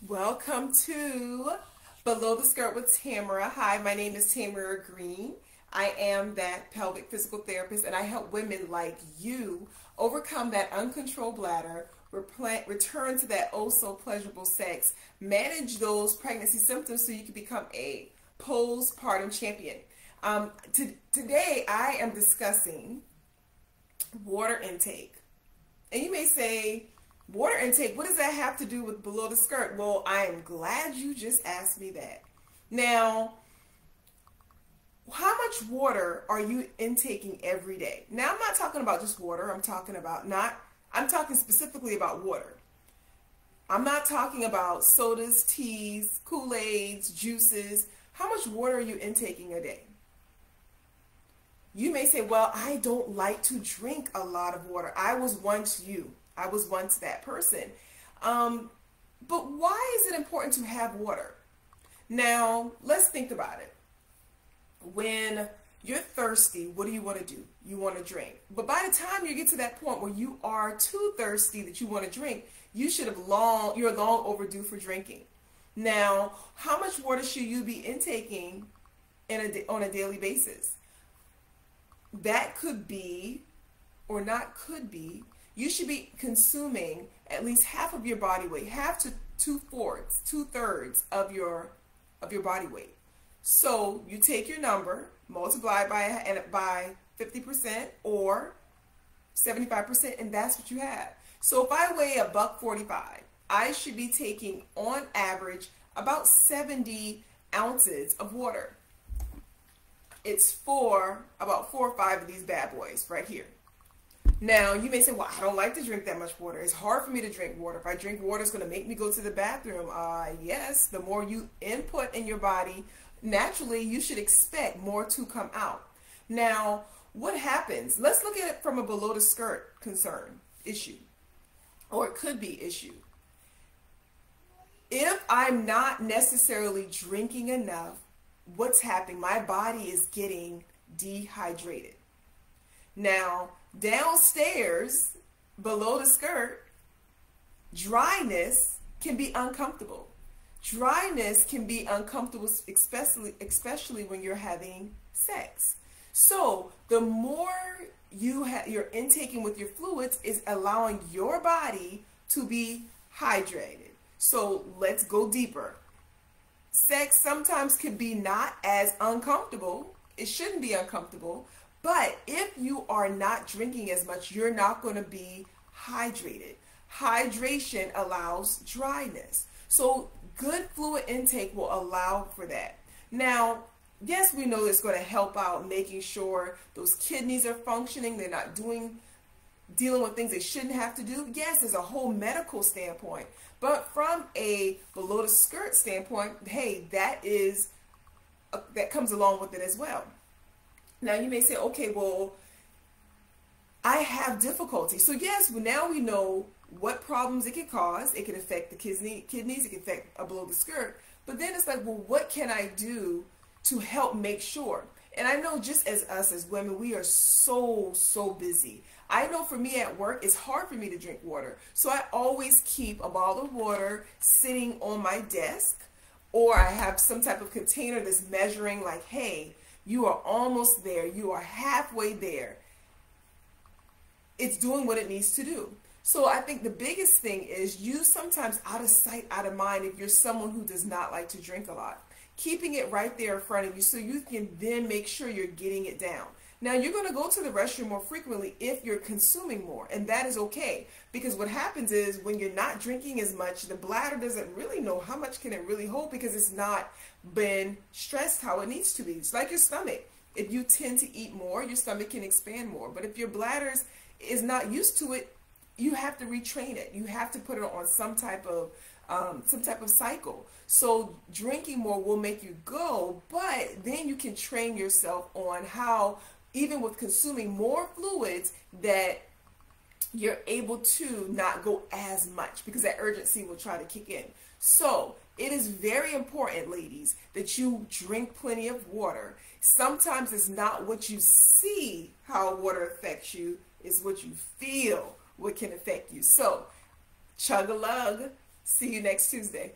Welcome to Below the Skirt with Tamara. Hi, my name is Tamara Green. I am that pelvic physical therapist, and I help women like you overcome that uncontrolled bladder, return to that oh so pleasurable sex, manage those pregnancy symptoms so you can become a postpartum champion. Today, I am discussing water intake. And you may say, water intake, what does that have to do with below the skirt? Well, I am glad you just asked me that. Now, how much water are you intaking every day? Now, I'm not talking about just water. I'm talking specifically about water. I'm not talking about sodas, teas, Kool-Aids, juices. How much water are you intaking a day? You may say, well, I don't like to drink a lot of water. I was once you. I was once that person. But why is it important to have water? Now, let's think about it. When you're thirsty, what do you want to do? You want to drink. But by the time you get to that point where you are too thirsty that you want to drink, you're long overdue for drinking. Now, how much water should you be intaking on a daily basis? That could be, or not could be, you should be consuming at least half of your body weight, half to two-thirds of your body weight. So you take your number, multiply by 50% or 75%, and that's what you have. So if I weigh $145, I should be taking on average about 70 ounces of water. It's about 4 or 5 of these bad boys right here. Now, you may say, well, I don't like to drink that much water. It's hard for me to drink water. If I drink water, it's going to make me go to the bathroom. Yes, the more you input in your body, naturally, you should expect more to come out. Now, what happens? Let's look at it from a below the skirt issue, or it could be issue. If I'm not necessarily drinking enough, what's happening? My body is getting dehydrated. Now, downstairs, below the skirt, dryness can be uncomfortable. Dryness can be uncomfortable, especially when you're having sex. So the more you're intaking with your fluids is allowing your body to be hydrated. So let's go deeper. Sex sometimes can be not as uncomfortable. It shouldn't be uncomfortable. But if you are not drinking as much, you're not going to be hydrated. Hydration allows dryness. So good fluid intake will allow for that. Now, yes, we know it's going to help out making sure those kidneys are functioning. They're not dealing with things they shouldn't have to do. Yes, there's a whole medical standpoint. But from a below the skirt standpoint, hey, that comes along with it as well. Now you may say, okay, well, I have difficulty. So yes, now we know what problems it can cause. It can affect the kidneys, it can affect below the skirt. But then it's like, well, what can I do to help make sure? And I know just as us as women, we are so busy. I know for me at work, it's hard for me to drink water. So I always keep a bottle of water sitting on my desk, or I have some type of container that's measuring like, hey, you are almost there. You are halfway there. It's doing what it needs to do. So I think the biggest thing is you sometimes out of sight, out of mind if you're someone who does not like to drink a lot. Keeping it right there in front of you so you can then make sure you're getting it down. Now, you're going to go to the restroom more frequently if you're consuming more, and that is okay, because what happens is when you're not drinking as much, the bladder doesn't really know how much can it really hold because it's not been stressed how it needs to be. It's like your stomach. If you tend to eat more, your stomach can expand more, but if your bladder is not used to it, you have to retrain it. You have to put it on some type of cycle. So drinking more will make you go, but then you can train yourself on how, even with consuming more fluids, that you're able to not go as much because that urgency will try to kick in. So it is very important, ladies, that you drink plenty of water. Sometimes it's not what you see how water affects you, it's what you feel what can affect you. So chug a lug. See you next Tuesday.